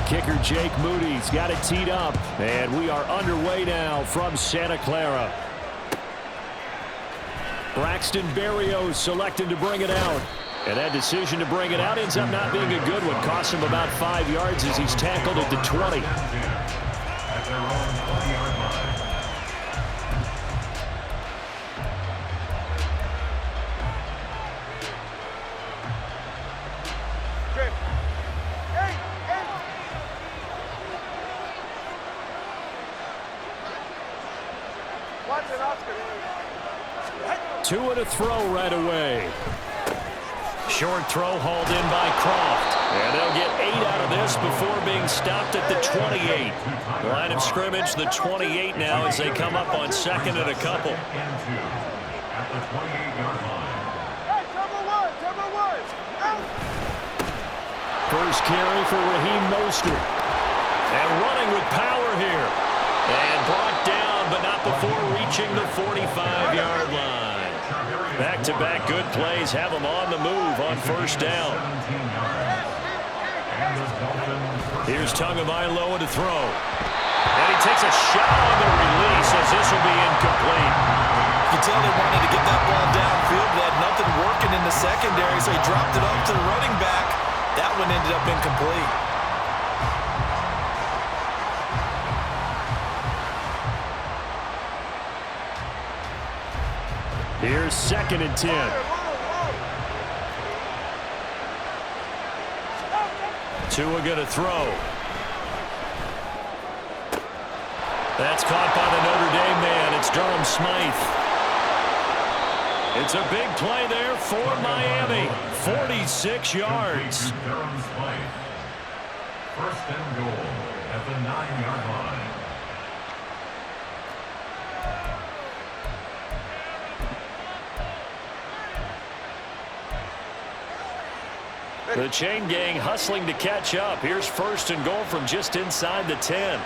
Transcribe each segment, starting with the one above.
kicker Jake Moody's got it teed up, and we are underway now from Santa Clara. Braxton Berrios selecting to bring it out. And that decision to bring it out ends up not being a good one. Costs him about 5 yards as he's tackled at the 20. At their own 20-yard line. Two and a throw right away. Short throw hauled in by Croft. And they'll get 8 out of this before being stopped at the 28. The line of scrimmage, the 28 now as they come up on second and a couple. At the 28-yard line. First carry for Raheem Mostert. And running with power here. And brought down, but not before reaching the 45-yard line. Back-to-back good plays have them on the move on first down. Here's Tagovailoa to throw. And he takes a shot on the release as this will be incomplete. You can tell they wanted to get that ball downfield. They had nothing working in the secondary, so he dropped it off to the running back. That one ended up incomplete. Here's 2nd and 10. Tua gonna throw. That's caught by the Notre Dame man. It's Durham Smythe. It's a big play there for Miami. 46 yards. Durham Smythe. First and goal at the 9-yard line. The chain gang hustling to catch up. Here's first and goal from just inside the 10.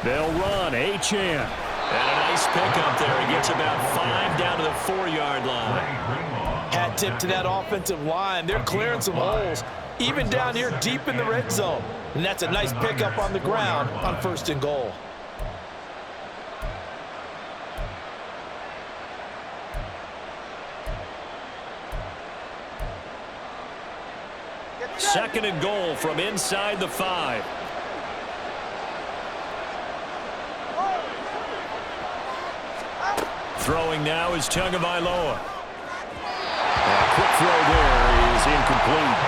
They'll run. Achane. And a nice pickup there. He gets about 5 down to the 4-yard line. Hat tip to that offensive line. They're clearing some holes, even down here deep in the red zone. And that's a nice pickup on the ground on first and goal. Second and goal from inside the 5. Throwing now is Tagovailoa. A quick throw there is incomplete.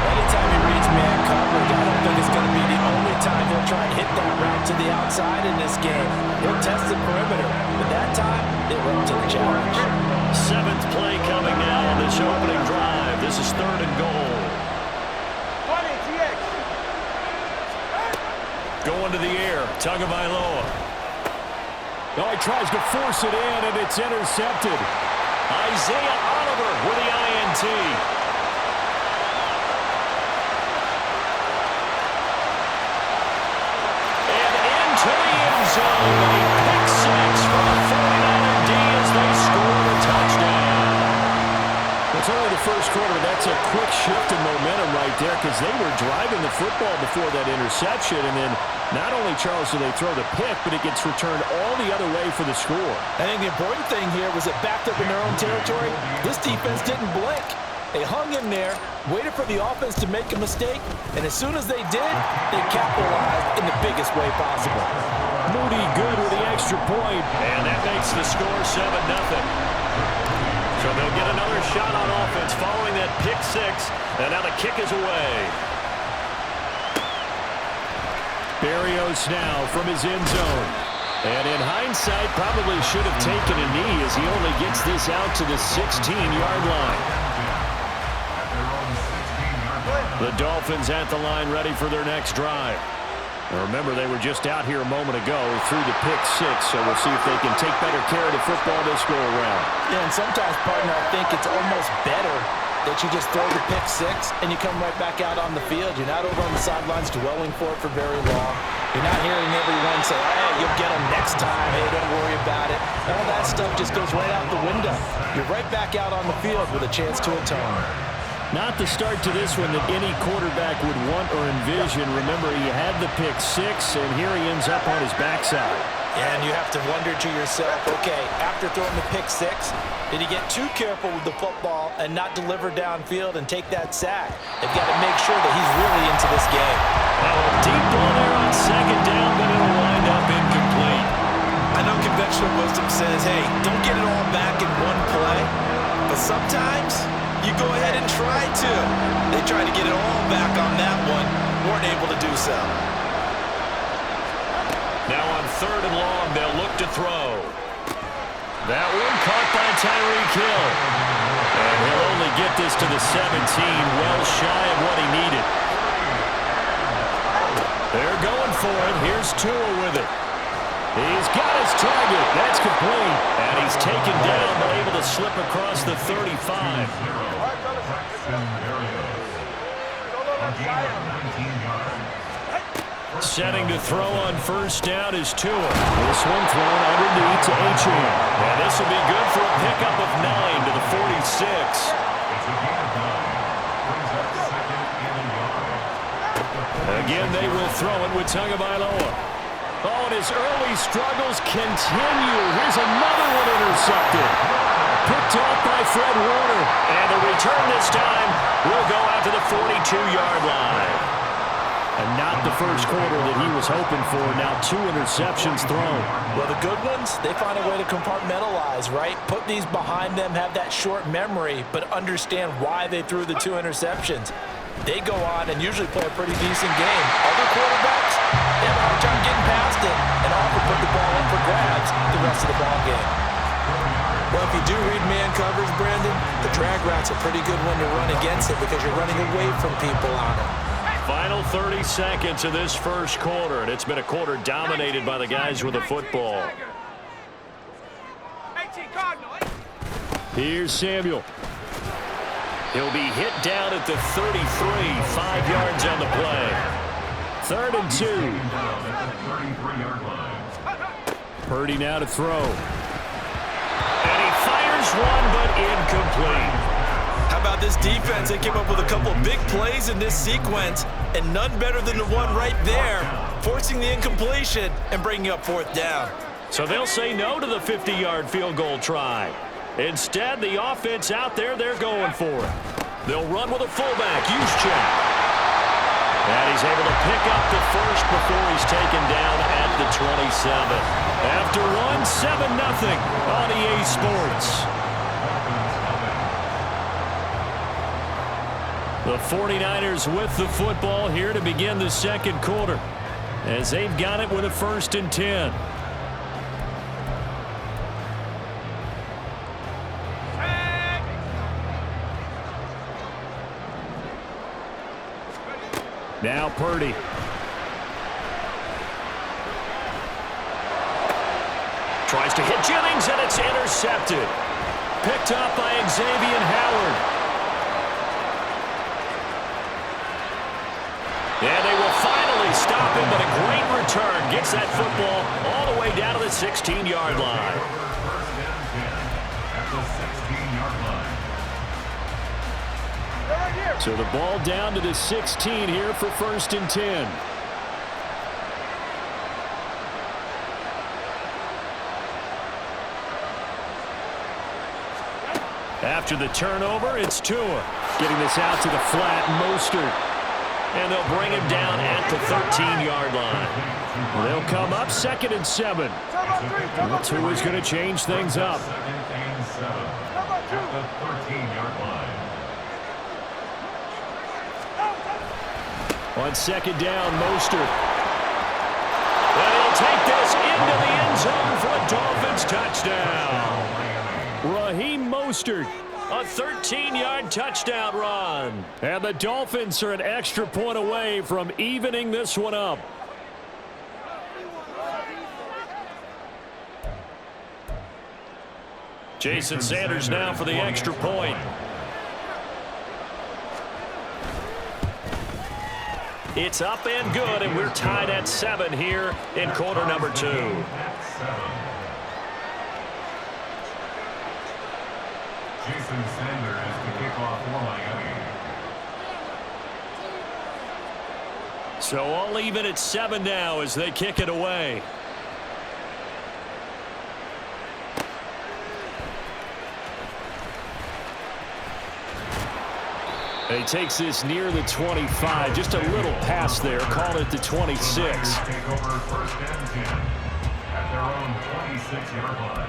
Anytime he reads man coverage, I don't think it's going to be the only time he'll try and hit that route to the outside in this game. He'll test the perimeter, but that time, they went to the challenge. 7th play coming now on this opening drive. This is 3rd and goal. Going to the air, Tagovailoa. Oh, he tries to force it in, and it's intercepted. Isaiah Oliver with the INT. And into the end zone. A pick 6 for the 49er D as they score a touchdown. It's only the first quarter, but that's a quick shift in momentum right there because they were driving the football before that interception, and then not only, Charles, do they throw the pick, but it gets returned all the other way for the score. I think the important thing here was it backed up in their own territory. This defense didn't blink. They hung in there, waited for the offense to make a mistake, and as soon as they did, they capitalized in the biggest way possible. Moody good with the extra point, and that makes the score 7-0. So they'll get another shot on offense following that pick 6, and now the kick is away. Berrios now from his end zone. And in hindsight, probably should have taken a knee as he only gets this out to the 16-yard line. The Dolphins at the line ready for their next drive. Now remember, they were just out here a moment ago through the pick 6, so we'll see if they can take better care of the football this go-around. Yeah, and sometimes, partner, I think it's almost better that you just throw the pick 6 and you come right back out on the field. You're not over on the sidelines dwelling for it for very long. You're not hearing everyone say, hey, you'll get them next time. Hey, don't worry about it. All that stuff just goes right out the window. You're right back out on the field with a chance to atone. Not the start to this one that any quarterback would want or envision. Remember, he had the pick six, and here he ends up on his backside. Yeah, and you have to wonder to yourself, okay, after throwing the pick six, did he get too careful with the football and not deliver downfield and take that sack? They've got to make sure that he's really into this game. Now a deep ball there on second down, but it'll wind up incomplete. I know conventional wisdom says, hey, don't get it all back in one play, but sometimes you go ahead and try to. They tried to get it all back on that one, weren't able to do so. Now on third and long, they'll look to throw. That one caught by Tyreek Hill. And he'll only get this to the 17, well shy of what he needed. They're going for it. Here's Tua with it. He's got his target. That's complete. And he's taken down, but able to slip across the 35. Setting to throw on first down is Tua. This one thrown underneath to Achane. And this will be good for a pickup of 9 to the 46. Again, they will throw it with Tagovailoa. Oh, and his early struggles continue. Here's another one intercepted. Picked off by Fred Warner. And the return this time will go out to the 42-yard line. And not the first quarter that he was hoping for. Now 2 interceptions thrown. Well, the good ones, they find a way to compartmentalize, right? Put these behind them, have that short memory, but understand why they threw the 2 interceptions. They go on and usually play a pretty decent game. Other quarterbacks, they have a hard time getting past it and often put the ball up for grabs the rest of the ball game. Well, if you do read man covers, Brandon, the drag route's a pretty good one to run against it because you're running away from people on it. Final 30 seconds of this first quarter, and it's been a quarter dominated by the guys with the football. Here's Samuel. He'll be hit down at the 33, 5 yards on the play. 3rd and 2. Purdy now to throw. And he fires one, but incomplete. How about this defense? They came up with a couple of big plays in this sequence, and none better than the one right there, forcing the incompletion and bringing up 4th down. So they'll say no to the 50-yard field goal try. Instead, the offense out there, they're going for it. They'll run with a fullback, Juszczyk. And he's able to pick up the first before he's taken down at the 27. After one, 7-0 on EA Sports. The 49ers with the football here to begin the second quarter as they've got it with a 1st and 10. Now Purdy. Tries to hit Jennings, and it's intercepted. Picked up by Xavier Howard. And they will finally stop him, but a great return gets that football all the way down to the 16-yard line. So the ball down to the 16 here for 1st and 10. After the turnover, it's Tua. Getting this out to the flat, Mostert. And they'll bring him down at the 13-yard line. They'll come up 2nd and 7. And Tua's going to change things up. On 2nd down, Mostert. And he'll take this into the end zone for a Dolphins touchdown. Raheem Mostert. A 13-yard touchdown run. And the Dolphins are an extra point away from evening this one up. Jason Sanders now for the extra point. It's up and good, and we're tied at 7 here in quarter number 2. Jason Sanders to kick off for Miami. So all even at 7 now as they kick it away. He takes this near the 25. Just a little pass there. Call it the 26. Take over first and 10 at their own 26-yard line.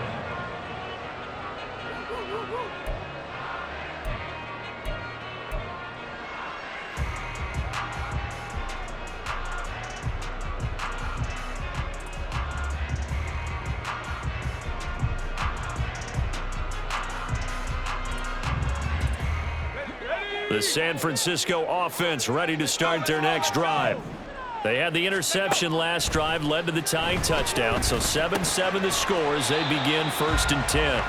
The San Francisco offense ready to start their next drive. They had the interception last drive, led to the tying touchdown. So 7-7 the score as they begin 1st and 10.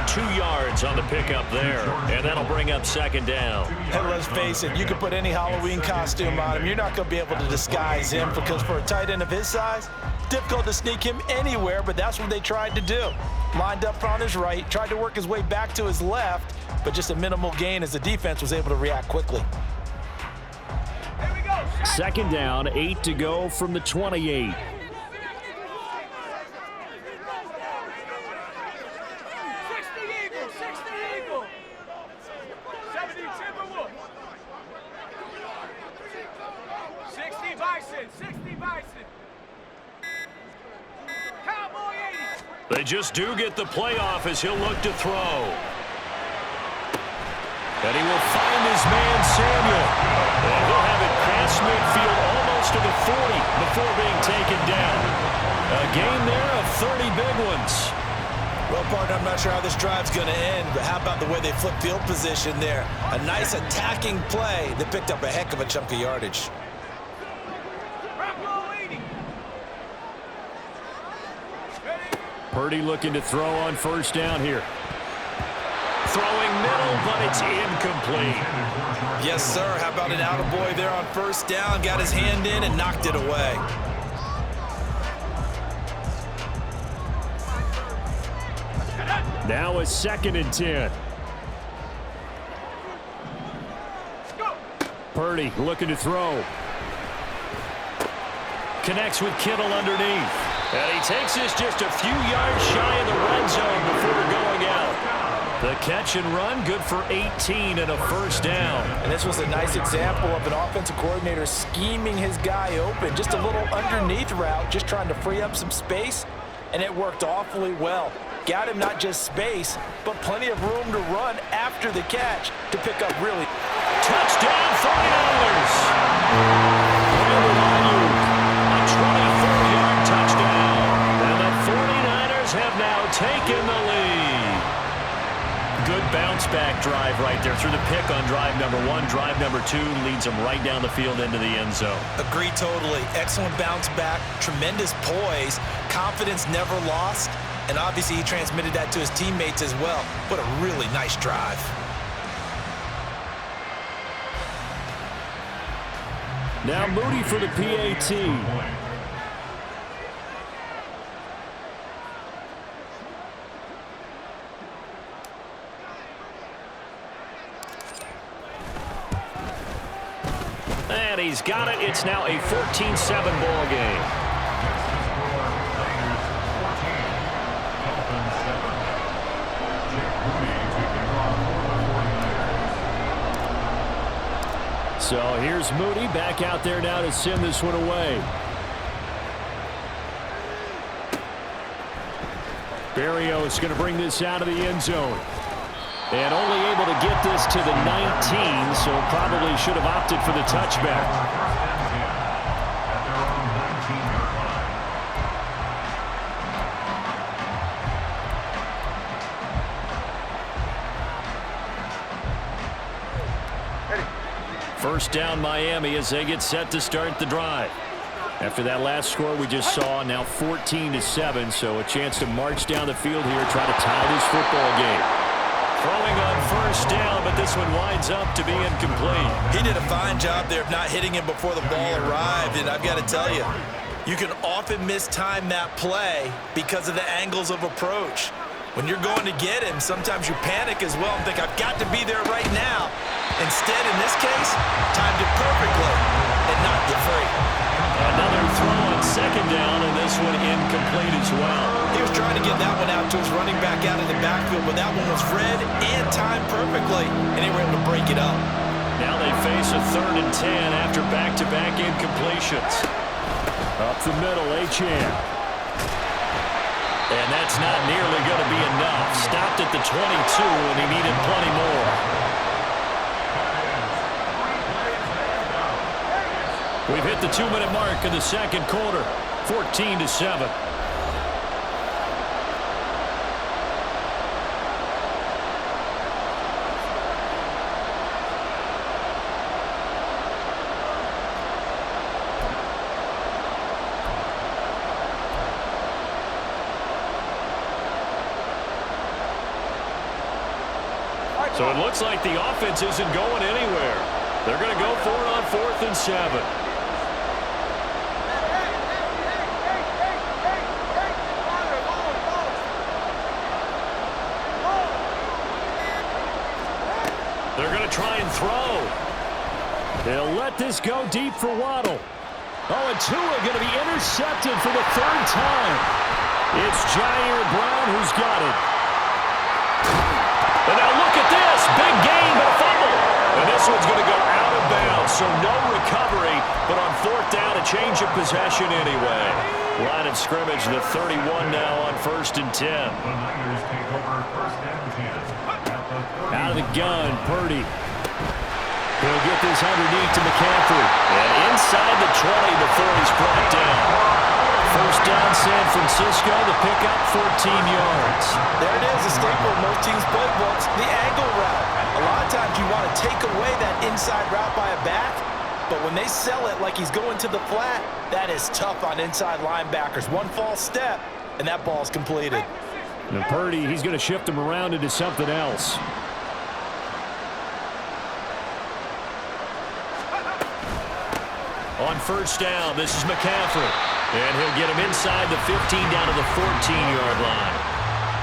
2 yards on the pickup there, and that'll bring up 2nd down. Hey, let's face it, you can put any Halloween costume on him. You're not going to be able to disguise him because for a tight end of his size, difficult to sneak him anywhere, but that's what they tried to do. Lined up on his right, tried to work his way back to his left, but just a minimal gain as the defense was able to react quickly. 2nd down, 8 to go from the 28. They just do get the playoff as he'll look to throw. And he will find his man, Samuel. And he'll have it past midfield almost to the 40 before being taken down. A gain there of 30 big ones. Well, partner, I'm not sure how this drive's going to end, but how about the way they flip field position there? A nice attacking play that picked up a heck of a chunk of yardage. Purdy looking to throw on 1st down here. Throwing middle, but it's incomplete. Yes, sir. How about an attaboy there on 1st down? Got his hand in and knocked it away. Now a 2nd and 10. Purdy looking to throw. Connects with Kittle underneath. And he takes this just a few yards shy of the red zone before going out. The catch and run, good for 18 and a 1st down. And this was a nice example of an offensive coordinator scheming his guy open. Just a little underneath route, just trying to free up some space, and it worked awfully well. Got him not just space, but plenty of room to run after the catch to pick up really. Touchdown, 49ers! A 24-yard touchdown. And the 49ers have now taken the lead. Good bounce-back drive right there through the pick on drive number 1. Drive number 2 leads them right down the field into the end zone. Agree totally. Excellent bounce back, tremendous poise, confidence never lost, and obviously he transmitted that to his teammates as well. What a really nice drive. Now Moody for the PAT. And he's got it. It's now a 14-7 ball game. So here's Moody back out there now to send this one away. Berrios is going to bring this out of the end zone. And only able to get this to the 19, so probably should have opted for the touchback. First down Miami as they get set to start the drive. After that last score we just saw, now 14-7, so a chance to march down the field here, try to tie this football game. Throwing on first down, but this one winds up to be incomplete. He did a fine job there of not hitting him before the ball arrived, and I've got to tell you, you can often mistime that play because of the angles of approach. When you're going to get him, sometimes you panic as well and think, I've got to be there right now. Instead, in this case, timed it perfectly. and not get free. Another throw on second down, and this one incomplete as well. He was trying to get that one out to his running back out in the backfield, but that one was read and timed perfectly, and they were able to break it up. Now they face a 3rd and 10 after back-to-back incompletions. Up the middle, Achane. And that's not nearly going to be enough. Stopped at the 22, and he needed plenty more. We've hit the 2-minute mark in the second quarter, 14-7. So it looks like the offense isn't going anywhere. They're going to go for it on 4th and 7. They're going to try and throw. They'll let this go deep for Waddle. Oh, and Tua going to be intercepted for the 3rd time. It's Jair Brown who's got it. And now look at this. Big gain, but a fumble. And this one's going to go out of bounds, so no recovery. But on 4th down, a change of possession anyway. Line of scrimmage, the 31 now on 1st and 10. The Niners take over 1st and 10. Out of the gun, Purdy. He'll get this underneath to McCaffrey. And inside the 20 before he's brought down. 1st down, San Francisco. The pickup, 14 yards. There it is, a staple of most teams' playbooks, the angle route. A lot of times you want to take away that inside route by a back, but when they sell it like he's going to the flat, that is tough on inside linebackers. One false step, and that ball's completed. And Purdy, he's going to shift him around into something else. On 1st down, this is McCaffrey. And he'll get him inside the 15 down to the 14-yard line.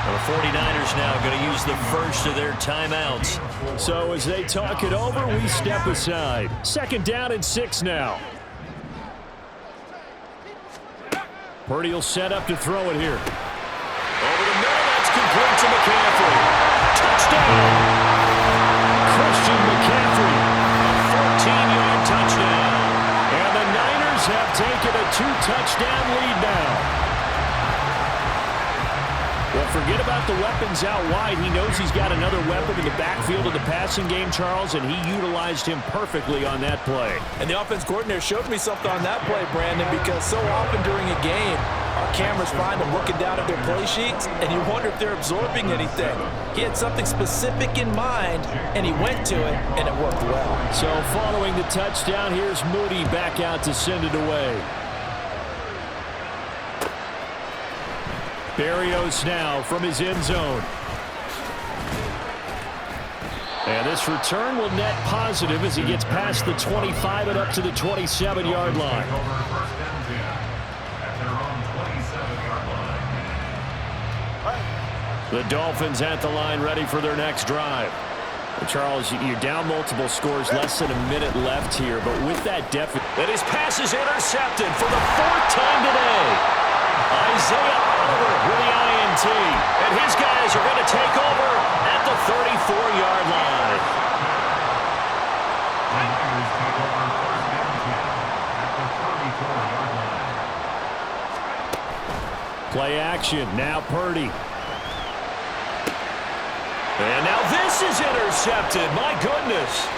The 49ers now going to use the first of their timeouts. So as they talk it over, we step aside. 2nd down and 6 now. Purdy will set up to throw it here. Over the middle, that's complete to McCaffrey. Touchdown! Christian McCaffrey, a 14-yard touchdown. And the Niners have taken a 2-touchdown lead now. Well, forget about the weapons out wide. He knows he's got another weapon in the backfield of the passing game, Charles, and he utilized him perfectly on that play. And the offense coordinator showed me something on that play, Brandon, because so often during a game, our cameras find them looking down at their play sheets, and you wonder if they're absorbing anything. He had something specific in mind, and he went to it, and it worked well. So following the touchdown, here's Moody back out to send it away. Berrios now from his end zone. And this return will net positive as he gets past the 25 and up to the 27-yard line. The Dolphins at the line ready for their next drive. Well, Charles, you're down multiple scores, less than a minute left here, but with that deficit. And his pass is intercepted for the 4th time today. Isaiah Oliver with the INT. And his guys are going to take over at the 34-yard line. Play action. Now Purdy. And now this is intercepted. My goodness.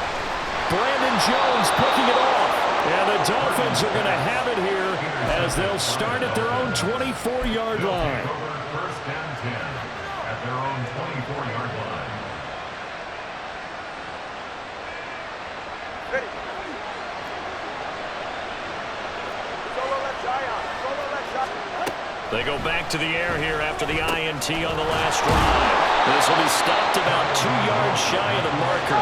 Brandon Jones picking it off. And the Dolphins are going to have it here as they'll start at their own 24-yard line. 1st and 10 at their own 24-yard line. Ready. Solo left Zion. Solo left Zion. They go back to the air here after the INT on the last drive. This will be stopped about 2 yards shy of the marker.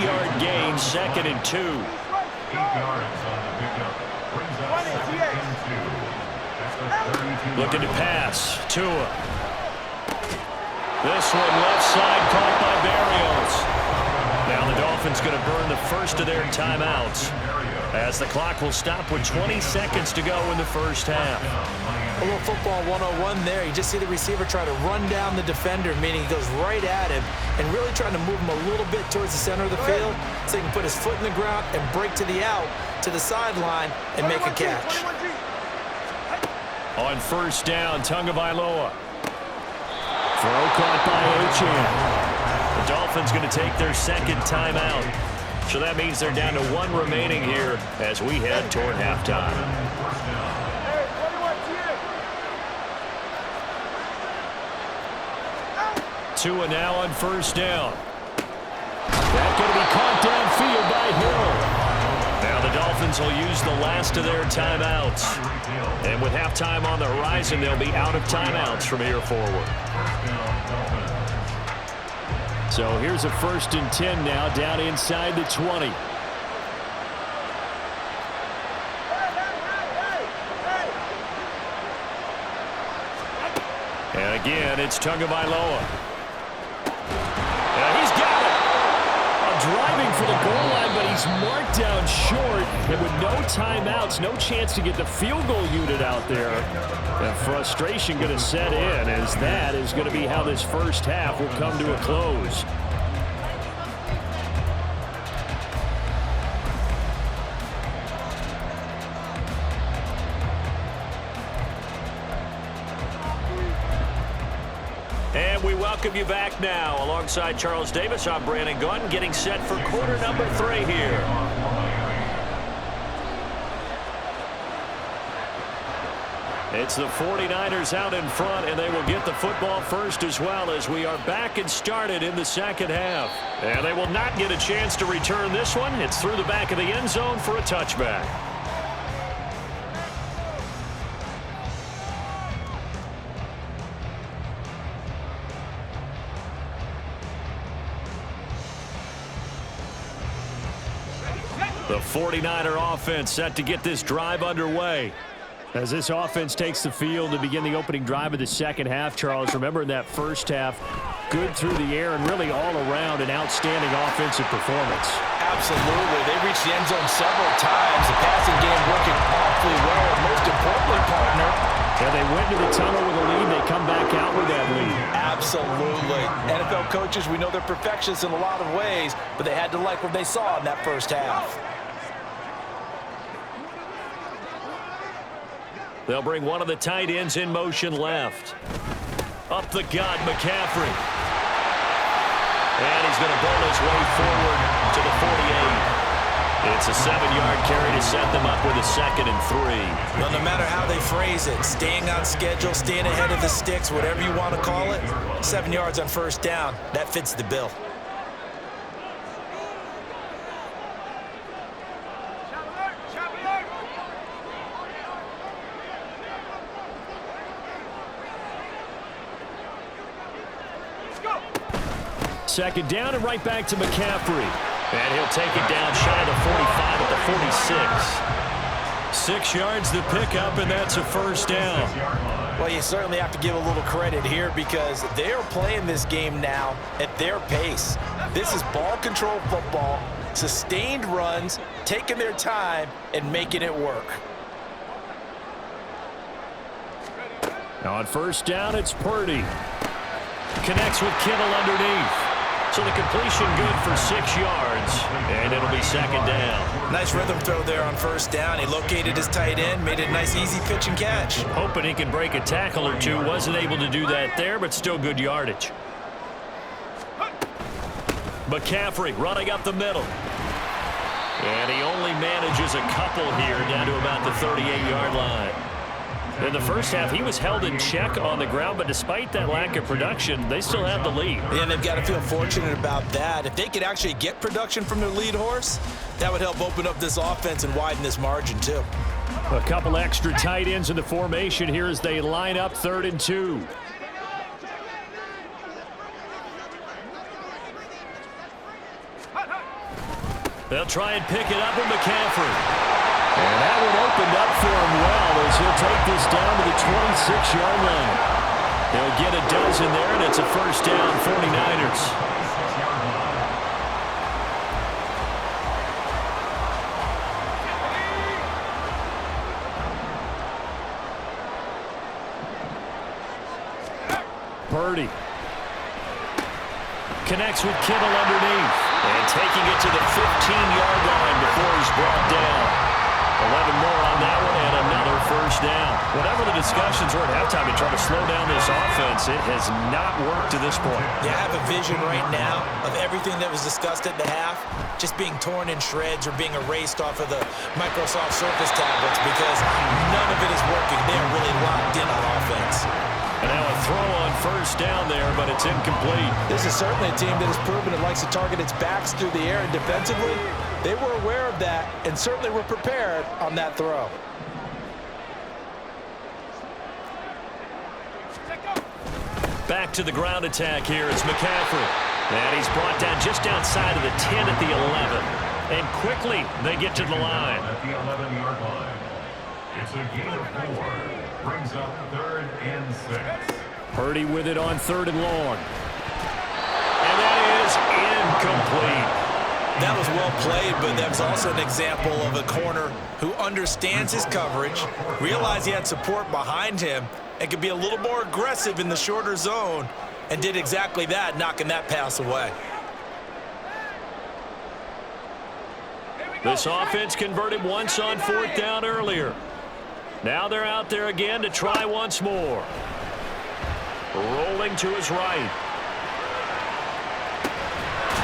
8-yard gain, 2nd and 2. 8 yards on the pickup. Brings up 2nd and 2. That's the 32. Looking to pass. Tua. This one left side caught by Berrios. Now the Dolphins Dolphins going to burn the first of their timeouts, as the clock will stop with 20 seconds to go in the first half. A little football 101 there. You just see the receiver try to run down the defender, meaning he goes right at him and really trying to move him a little bit towards the center of the field so he can put his foot in the ground and break to the out, to the sideline, and make a catch. On first down, Tagovailoa. Throw caught by Achane. The Dolphins going to take their second timeout. So that means they're down to 1 remaining here as we head toward halftime. Tua now on first down. That's going to be caught downfield by Hill. Now the Dolphins will use the last of their timeouts. And with halftime on the horizon, they'll be out of timeouts from here forward. So here's a 1st and 10 now, down inside the 20. And again, it's Tagovailoa. He's got it. Driving for the goal line, but he's marked down short. And with no timeouts, no chance to get the field goal unit out there. And frustration going to set in, as that is going to be how this first half will come to a close. And we welcome you back now. Alongside Charles Davis, I'm Brandon Gunn, getting set for quarter number 3 here. It's the 49ers out in front, and they will get the football first as well, as we are back and started in the second half. And they will not get a chance to return this one. It's through the back of the end zone for a touchback. The 49er offense set to get this drive underway. As this offense takes the field to begin the opening drive of the second half, Charles, remember in that first half, good through the air and really all around an outstanding offensive performance. Absolutely. They reached the end zone several times. The passing game working awfully well. And most importantly, partner, yeah, they went to the tunnel with a lead. They come back out with that lead. Absolutely. NFL coaches, we know they're perfectionists in a lot of ways, but they had to like what they saw in that first half. They'll bring one of the tight ends in motion left. Up the gut, McCaffrey. And he's going to bowl his way forward to the 48. It's a 7-yard carry to set them up with a 2nd and 3. Well, no matter how they phrase it, staying on schedule, staying ahead of the sticks, whatever you want to call it, 7 yards on first down, that fits the bill. Second down and right back to McCaffrey. And he'll take it down shy of the 45 at the 46. 6 yards the pickup, and that's a first down. Well, you certainly have to give a little credit here because they are playing this game now at their pace. This is ball control football, sustained runs, taking their time, and making it work. Now on first down, it's Purdy. Connects with Kittle underneath. So the completion good for 6 yards, and it'll be second down. Nice rhythm throw there on first down. He located his tight end, made it a nice easy pitch and catch. Hoping he can break a tackle or two. Wasn't able to do that there, but still good yardage. McCaffrey running up the middle. And he only manages a couple here down to about the 38-yard line. In the first half, he was held in check on the ground, but despite that lack of production, they still have the lead. And they've got to feel fortunate about that. If they could actually get production from their lead horse, that would help open up this offense and widen this margin, too. A couple extra tight ends in the formation here as they line up 3rd and 2. They'll try and pick it up with McCaffrey. And that one opened up for him well as he'll take this down to the 26-yard line. He'll get a dozen there, and it's a first down, 49ers. Purdy. Connects with Kittle underneath. And taking it to the 15-yard line before he's brought down. 11 more on that one and another first down. Whatever the discussions were at halftime to try to slow down this offense, it has not worked to this point. Yeah, I have a vision right now of everything that was discussed at the half just being torn in shreds or being erased off of the Microsoft Surface tablets because none of it is working. They're really locked in on offense. And now a throw on first down there, but it's incomplete. This is certainly a team that has proven it likes to target its backs through the air, and defensively, they were aware of that and certainly were prepared on that throw. Back to the ground attack here. It's McCaffrey. And he's brought down just outside of the 10 at the 11. And quickly, they get to the line. At the 11-yard line. It's a gain of 4. Brings up 3rd and 6. Purdy with it on 3rd and long. And that is incomplete. That was well played, but that was also an example of a corner who understands his coverage, realized he had support behind him, and could be a little more aggressive in the shorter zone, and did exactly that, knocking that pass away. This offense converted once on 4th down earlier. Now they're out there again to try once more. Rolling to his right.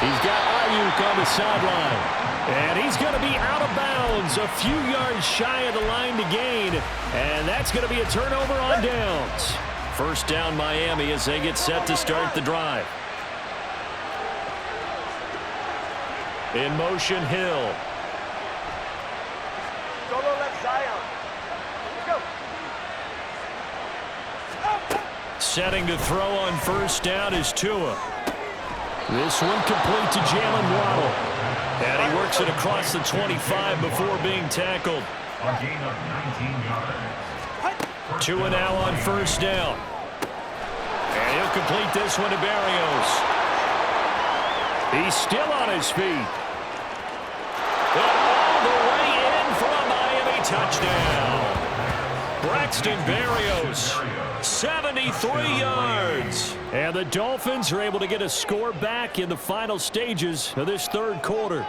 He's got Ayuk on the sideline. And he's going to be out of bounds, a few yards shy of the line to gain. And that's going to be a turnover on downs. First down Miami as they get set to start the drive. In motion, Hill. Solo left Zion. Go. Setting to throw on first down is Tua. This one complete to Jalen Waddle. And he works it across the 25 before being tackled. A gain of 19 yards. Tua now on first down. And he'll complete this one to Berrios. He's still on his feet. And all the way in for a Miami touchdown. Braxton Berrios, 73 yards. And the Dolphins are able to get a score back in the final stages of this third quarter.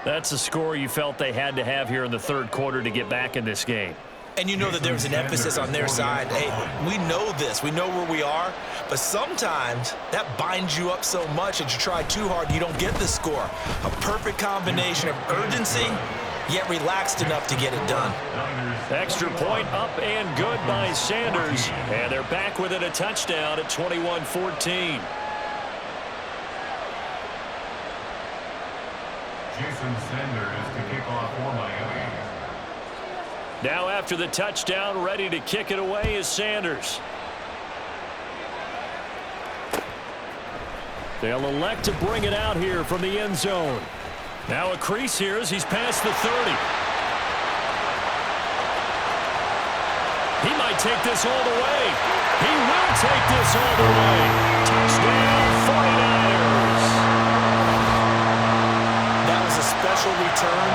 That's the score you felt they had to have here in the third quarter to get back in this game. And you know that there's an emphasis on their side. Hey, we know this. We know where we are. But sometimes that binds you up so much that you try too hard, you don't get the score. A perfect combination of urgency, yet relaxed enough to get it done. Extra point up and good by Sanders. And they're back within a touchdown at 21-14. Jason Sanders to kick off for Miami. Now after the touchdown, ready to kick it away is Sanders. They'll elect to bring it out here from the end zone. Now a crease here as he's past the 30. He might take this all the way. He will take this all the way. Touchdown, 49ers. That was a special return,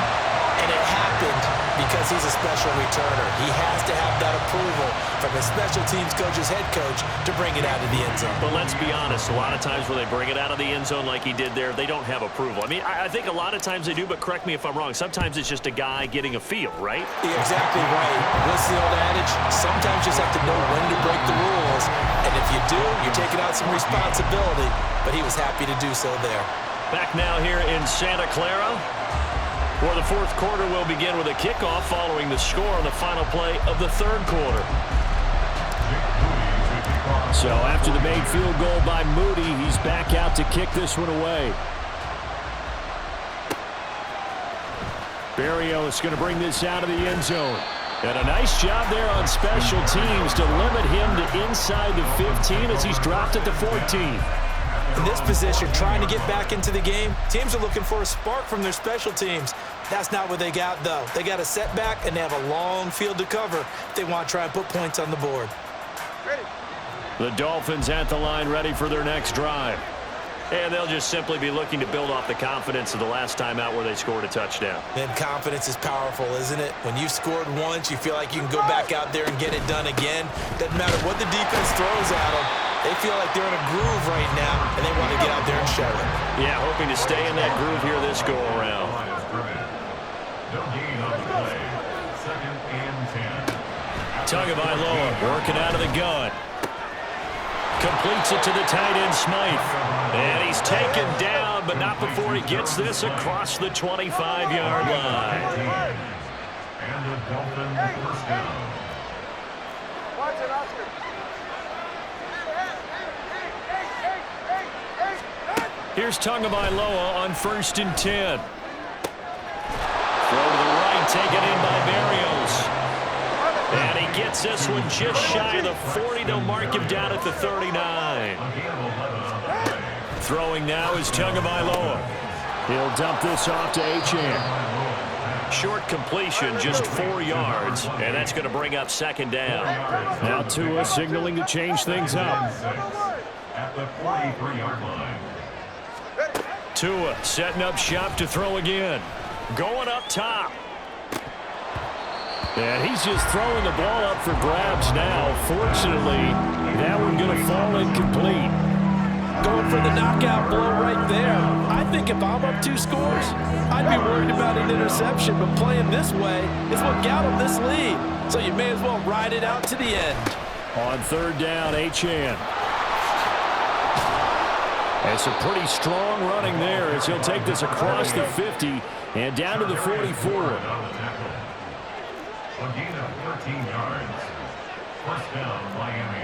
and it happened because he's a special returner. He has to have that approval from his special teams coach's head coach to bring it out of the end zone. But let's be honest, a lot of times when they bring it out of the end zone like he did there, they don't have approval. I mean, I think a lot of times they do, but correct me if I'm wrong. Sometimes it's just a guy getting a feel, right? You're exactly right. What's the old adage? Sometimes you just have to know when to break the rules. And if you do, you're taking out some responsibility. But he was happy to do so there. Back now here in Santa Clara, where the fourth quarter will begin with a kickoff following the score on the final play of the third quarter. So after the made field goal by Moody, he's back out to kick this one away. Berrios going to bring this out of the end zone. And a nice job there on special teams to limit him to inside the 15 as he's dropped at the 14. In this position, trying to get back into the game, teams are looking for a spark from their special teams. That's not what they got, though. They got a setback, and they have a long field to cover if they want to try and put points on the board. Ready. The Dolphins at the line ready for their next drive. And they'll just simply be looking to build off the confidence of the last time out where they scored a touchdown. And confidence is powerful, isn't it? When you've scored once, you feel like you can go back out there and get it done again. Doesn't matter what the defense throws at them. They feel like they're in a groove right now, and they want to get out there and show it. Yeah, hoping to stay in that groove here this go-around. No gain on the play. 2nd and 10. Tagovailoa working out of the gun. Completes it to the tight end, Smythe. And he's taken down, but not before he gets this across the 25-yard line. And the Dolphins first down. Watch it, Oscar. Here's Tagovailoa on 1st and 10. Throw to the right, taken in by Berrios. And he gets this one just shy of the 40. They'll mark him down at the 39. Throwing now is Tagovailoa. He'll dump this off to Achane. Short completion, just 4 yards, and that's going to bring up 2nd down. Now Tua signaling to change things up. At the 43-yard line. Tua setting up shop to throw again. Going up top. And he's just throwing the ball up for grabs now. Fortunately, that one going to fall incomplete. Going for the knockout blow right there. I think if I'm up 2 scores, I'd be worried about an interception, but playing this way is what got him this lead. So you may as well ride it out to the end. On 3rd down, Achane. And some pretty strong running there as he'll take this across the 50 and down to the 44. A gain of 13 yards. First down, Miami.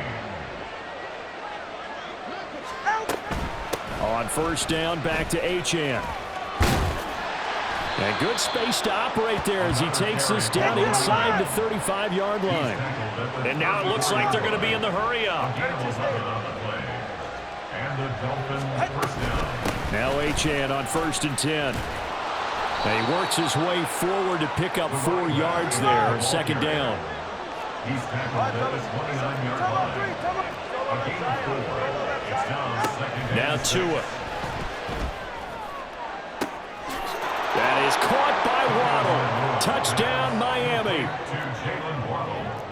On 1st down, back to Achane. And good space to operate there as he takes this down inside the 35-yard line. And now it looks like they're going to be in the hurry up. And the Dolphins first down. Now Achane on 1st and 10. And he works his way forward to pick up 4 yards there. 2nd down. He's tackled at the 29-yard line. A gain of 4. It's now 2nd and Now Tua. That is caught by Waddle. Touchdown, Miami.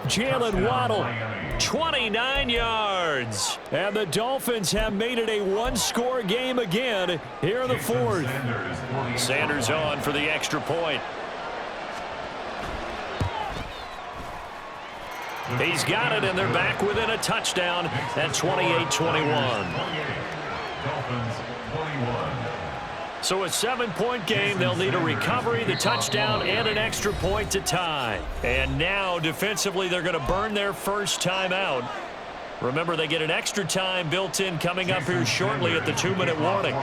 Jalen Waddle, 29 yards. And the Dolphins have made it a 1-score game again here in the 4th. Sanders on for the extra point. He's got it, and they're back within a touchdown at 28-21. Dolphins 21. So a 7-point game. They'll need a recovery, the touchdown, and an extra point to tie. And now, defensively, they're going to burn their first time out. Remember, they get an extra time built in coming up here shortly at the 2-minute warning.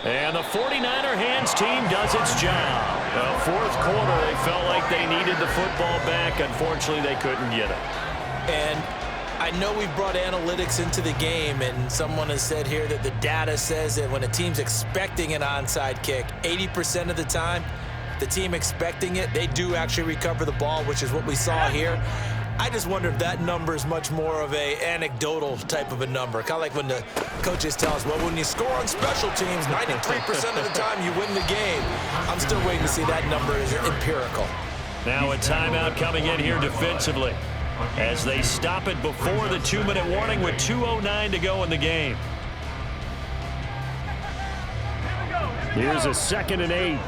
And the 49er hands team does its job. The 4th quarter, they felt like they needed the football back. Unfortunately, they couldn't get it. And I know we've brought analytics into the game, and someone has said here that the data says that when a team's expecting an onside kick, 80% of the time, the team expecting it, they do actually recover the ball, which is what we saw here. I just wonder if that number is much more of a anecdotal type of a number. Kind of like when the coaches tell us, well, when you score on special teams, 93% of the time you win the game. I'm still waiting to see that number is empirical. Now a timeout coming in here defensively as they stop it before the 2-minute warning with 2:09 to go in the game. Here's a 2nd and 8.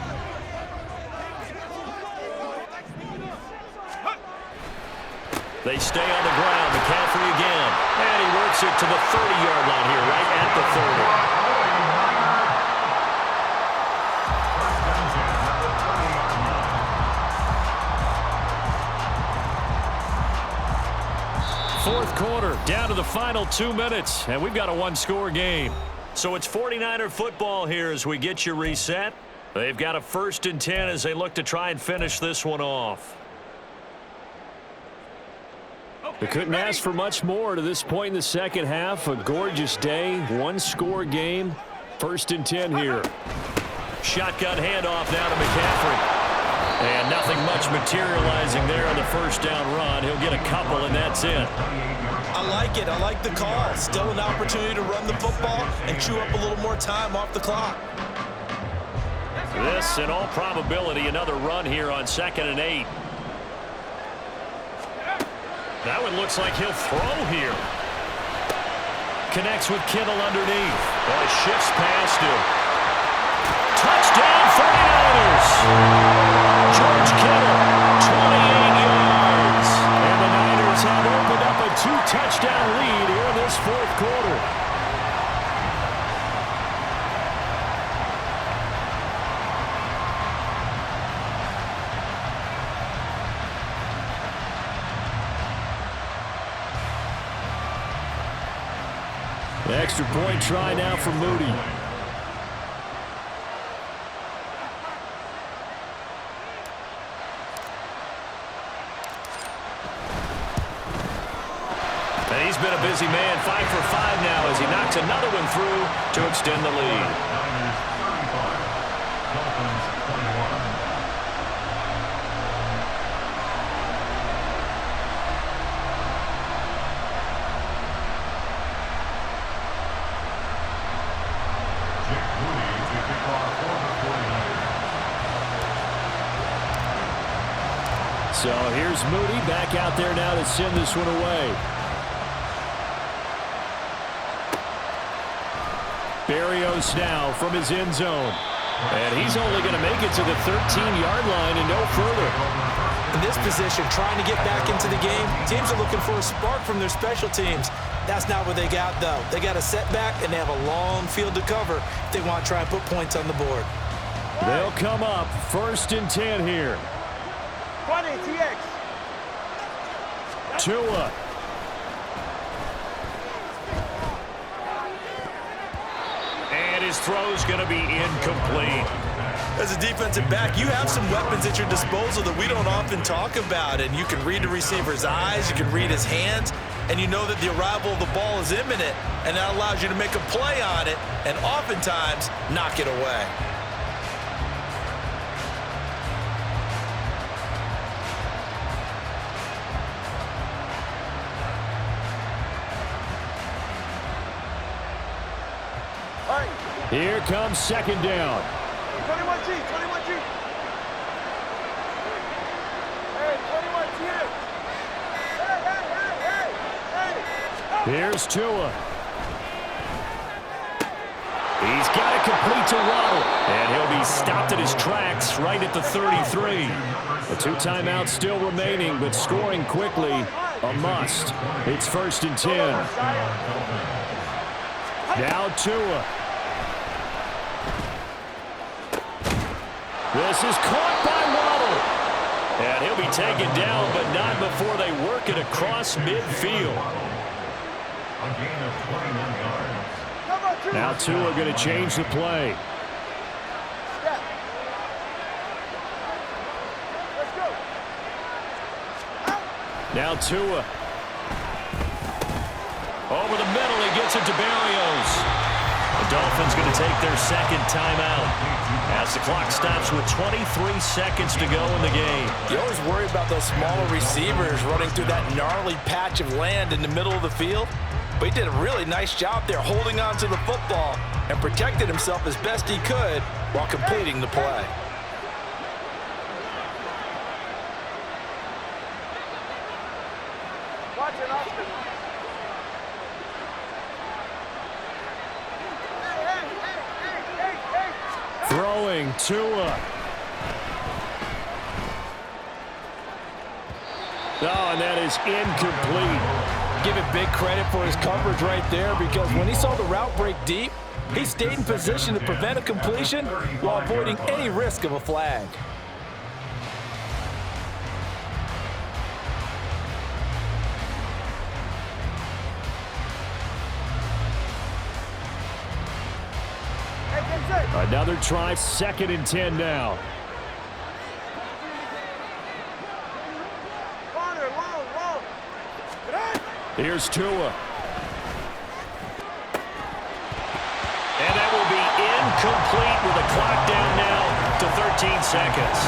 They stay on the ground. McCaffrey again. And he works it to the 30-yard line here, right at the 30. 4th quarter, down to the final 2 minutes, and we've got a 1-score game. So it's 49er football here as we get you reset. They've got a 1st and 10 as they look to try and finish this one off. They couldn't ask for much more to this point in the second half. A gorgeous day, 1-score game. 1st and 10 here. Shotgun handoff now to McCaffrey. And nothing much materializing there on the 1st down run. He'll get a couple, and that's it. I like it. I like the call. Still an opportunity to run the football and chew up a little more time off the clock. This, in all probability, another run here on 2nd and 8. That one looks like he'll throw here. Connects with Kittle underneath. Well, he shifts past him. Touchdown 49ers. George Kittle, 28 yards. And the Niners have opened up a 2-touchdown lead here in this fourth quarter. The extra point try now for Moody. And he's been a busy man, 5 for 5 now as he knocks another one through to extend the lead. So here's Moody back out there now to send this one away. Berrios now from his end zone. And he's only going to make it to the 13-yard line and no further. In this position, trying to get back into the game, teams are looking for a spark from their special teams. That's not what they got, though. They got a setback, and they have a long field to cover if they want to try and put points on the board. They'll come up 1st and 10 here. 20, TX. Tua. And his throw's going to be incomplete. As a defensive back, you have some weapons at your disposal that we don't often talk about, and you can read the receiver's eyes, you can read his hands, and you know that the arrival of the ball is imminent, and that allows you to make a play on it and oftentimes knock it away. Here comes 2nd down. 21G, 21G. Hey, 21G. Hey. Here's Tua. He's got it complete to Waddle. And he'll be stopped in his tracks right at the 33. The 2 timeouts still remaining, but scoring quickly, a must. It's 1st and 10. Now Tua. This is caught by Waddle. And he'll be taken down, but not before they work it across midfield. A gain of 29 yards. Now Tua going to change the play. Now Tua. Over the middle, he gets it to Berrios. The Dolphins going to take their 2nd timeout as the clock stops with 23 seconds to go in the game. You always worry about those smaller receivers running through that gnarly patch of land in the middle of the field. But he did a really nice job there holding on to the football and protected himself as best he could while completing the play. Watch it, Austin. Throwing Tua. Oh, and that is incomplete. Give it big credit for his coverage right there, because when he saw the route break deep, he stayed in position to prevent a completion while avoiding any risk of a flag. Another try, 2nd and 10 now. Here's Tua. And that will be incomplete with a clock down now to 13 seconds.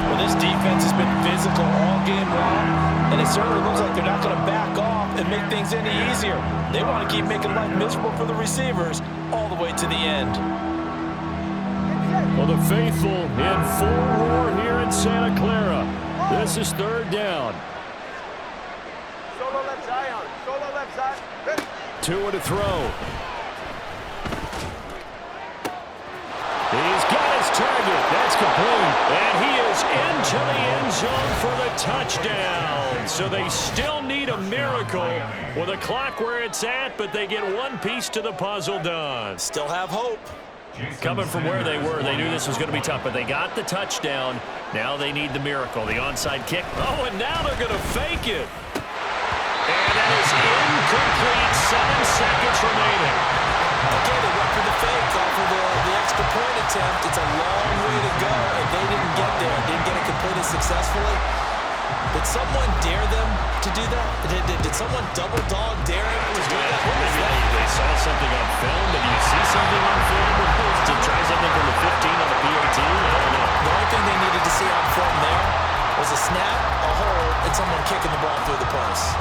Well, this defense has been physical all game long, and it certainly looks like they're not going to back off and make things any easier. They want to keep making life miserable for the receivers all the way to the end. Well, the faithful in full roar here in Santa Clara. This is 3rd down. Tua to throw. He's got his target. That's complete. And he is into the end zone for the touchdown. So they still need a miracle with a clock where it's at, but they get one piece to the puzzle done. Still have hope. Coming from where they were, they knew this was going to be tough, but they got the touchdown. Now they need the miracle. The onside kick. Oh, and now they're going to fake it. And that is incomplete. 7 seconds remaining. Okay, they went for the fake off of the extra point attempt. It's a long way to go, and they didn't get there. Didn't get it completed successfully. Did someone dare them to do that? Did someone double dog dare him to do that? What was that? They saw something on film. Did you see something on film? To try something from the 15 on the PAT? I don't know. The only thing they needed to see on film there was a snap, a hold, and someone kicking the ball through the post.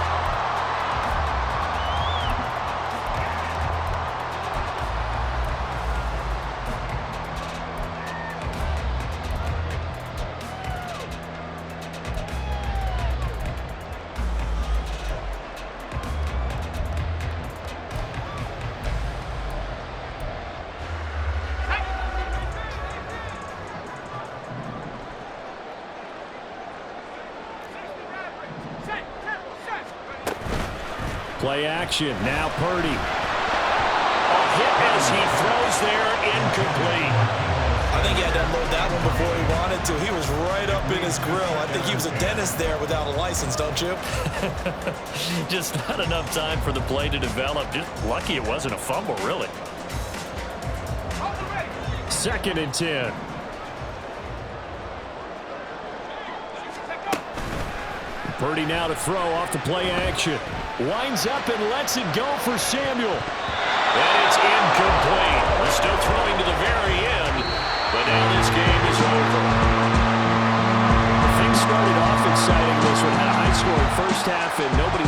Play action. Now Purdy. A hit as he throws there. Incomplete. I think he had to unload that one before he wanted to. He was right up in his grill. I think he was a dentist there without a license, don't you? Just not enough time for the play to develop. Just lucky it wasn't a fumble, really. 2nd and 10. Purdy now to throw off the play action. Winds up and lets it go for Samuel. And it's incomplete. We're still throwing to the very end, but now this game is over. Things started off exciting. This one had a high-scoring first half and nobody